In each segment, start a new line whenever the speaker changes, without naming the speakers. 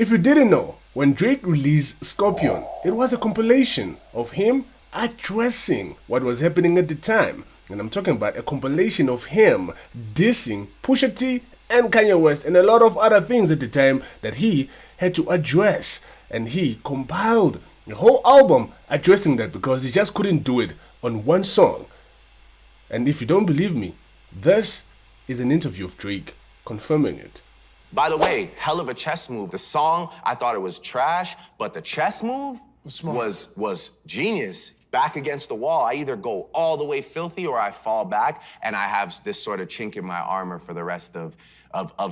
If you didn't know, when Drake released Scorpion, it was a compilation of him addressing what was happening at the time. And I'm talking about a compilation of him dissing Pusha T and Kanye West and a lot of other things at the time that he had to address. And he compiled the whole album addressing that because he just couldn't do it on one song. And if you don't believe me, this is an interview of Drake confirming it.
By the way, hell of a chess move. The song, I thought it was trash, but the chess move was genius. Back against the wall, I either go all the way filthy or I fall back, and I have this sort of chink in my armor for the rest of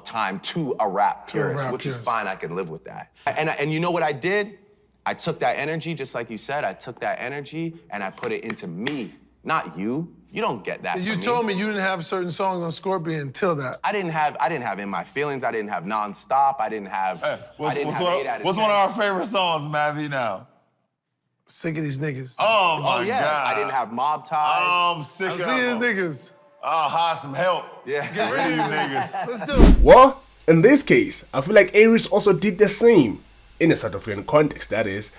time to a rap purist, which is fine. I can live with that. And you know what I did? I took that energy, just like you said, I took that energy and I put it into me, not you. You don't get that.
You told me you didn't have certain songs on Scorpion until that.
I didn't have In My Feelings. I didn't have Nonstop. I didn't have.
What's one of our favorite songs, Mavi? Now.
Sick of these niggas.
Oh my God.
I didn't have Mob Ties.
Oh, I'm sick of
these niggas.
I'll hire some help.
Yeah.
Get rid of you niggas.
Let's do it.
Well, in this case, I feel like Aries also did the same. In a South African context, that is.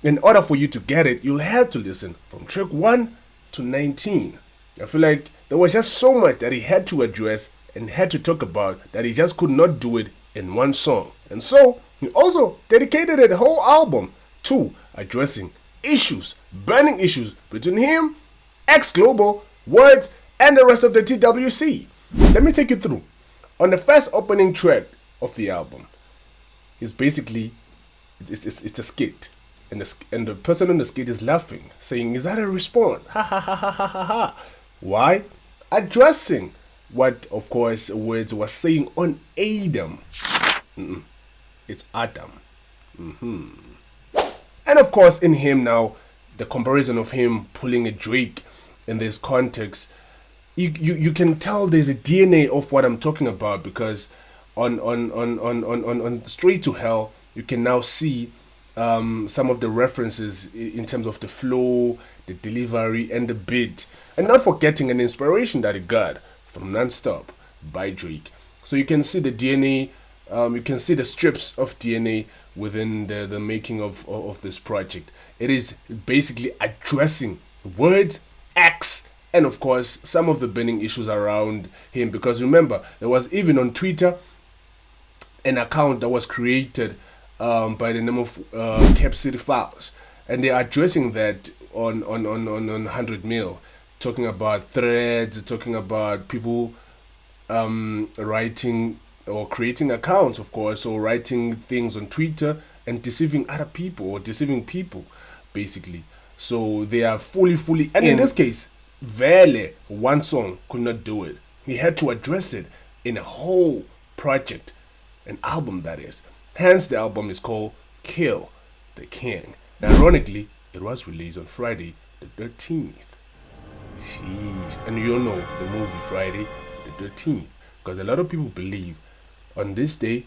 In order for you to get it, you'll have to listen from track 1 to 19. I feel like there was just so much that he had to address and had to talk about that he just could not do it in one song. And so, he also dedicated a whole album to addressing issues, burning issues between him, X Global, Wordz, and the rest of the TWC. Let me take you through. On the first opening track of the album, it's basically, it's a skit. And the person on the skit is laughing, saying, "Is that a response? Ha ha ha ha ha ha ha." Why? Addressing what, of course, Wordz was saying on Adam. It's Adam. And of course, in him now, the comparison of him pulling a Drake in this context, you can tell there's a DNA of what I'm talking about, because on Straight to Hell, you can now see some of the references in terms of the flow, the delivery, and the beat, and not forgetting an inspiration that he got from Nonstop by Drake. So you can see the DNA, you can see the strips of DNA within the making of this project. It is basically addressing Wordz, X, and of course some of the burning issues around him, because remember, there was even on Twitter an account that was created by the name of Cap City Files, and they're addressing that on 100 Mil, talking about threads, talking about people writing or creating accounts, of course, or writing things on Twitter and deceiving other people or deceiving people, basically. So they are fully, and in this case, Vele, one song could not do it. He had to address it in a whole project, an album that is. Hence, the album is called Kill the King. And ironically, it was released on Friday the 13th. Sheesh. And you all know the movie Friday the 13th. Because a lot of people believe on this day,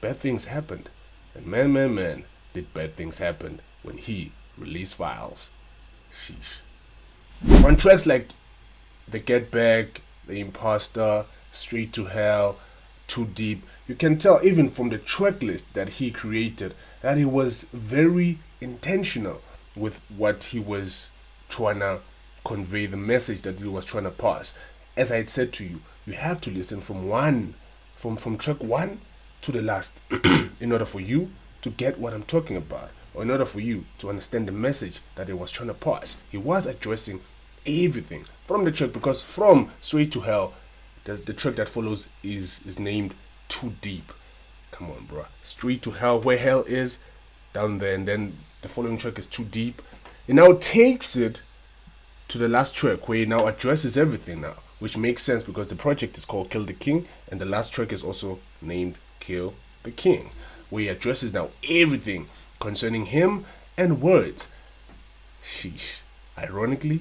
bad things happened. And man, did bad things happen when he released Files. Sheesh. On tracks like The Get Back, The Imposter, Straight to Hell, Too Deep, you can tell even from the track list that he created that he was very intentional with what he was trying to convey, the message that he was trying to pass. As I had said to you, you have to listen from track 1 to the last in order for you to get what I'm talking about, or in order for you to understand the message that he was trying to pass. He was addressing everything from the track, because from Straight to Hell, the track that follows is named Too Deep. Come on, bro. Straight to Hell, where hell is, down there, and then the following track is Too Deep. It now takes it to the last track where he now addresses everything now, which makes sense because the project is called Kill the King, and the last track is also named Kill the King, where he addresses now everything concerning him and Wordz. Sheesh. Ironically,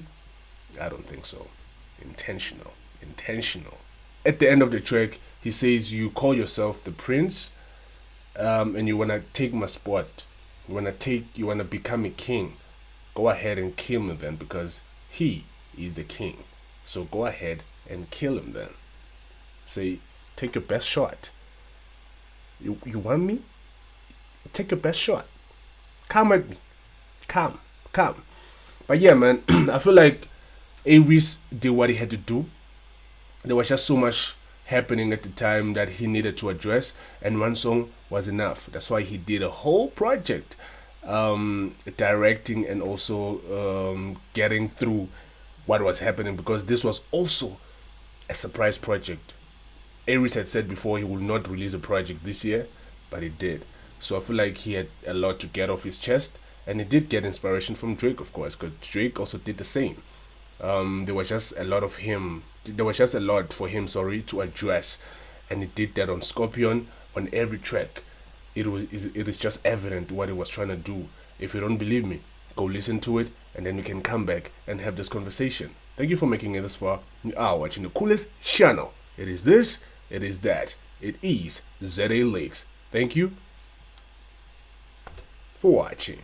I don't think so. Intentional. At the end of the track, he says, "You call yourself the prince, and you wanna take my spot. You wanna become a king. Go ahead and kill me then, because he is the king. So go ahead and kill him then. Say, take your best shot. You want me? take your best shot. Come at me. Come. But yeah, man, I feel like Aries did what he had to do. There was just so much happening at the time that he needed to address, and one song was enough. That's why he did a whole project, directing and also getting through what was happening, because this was also a surprise project. Aries had said before he would not release a project this year, but he did. So I feel like he had a lot to get off his chest, and he did get inspiration from Drake, of course, because Drake also did the same. There was just a lot for him, to address, and he did that on Scorpion, on every track. It is just evident what he was trying to do. If you don't believe me, go listen to it, and then you can come back and have this conversation. Thank you for making it this far. You are watching the coolest channel. It is this, it is that, it is ZA Lakes. Thank you for watching.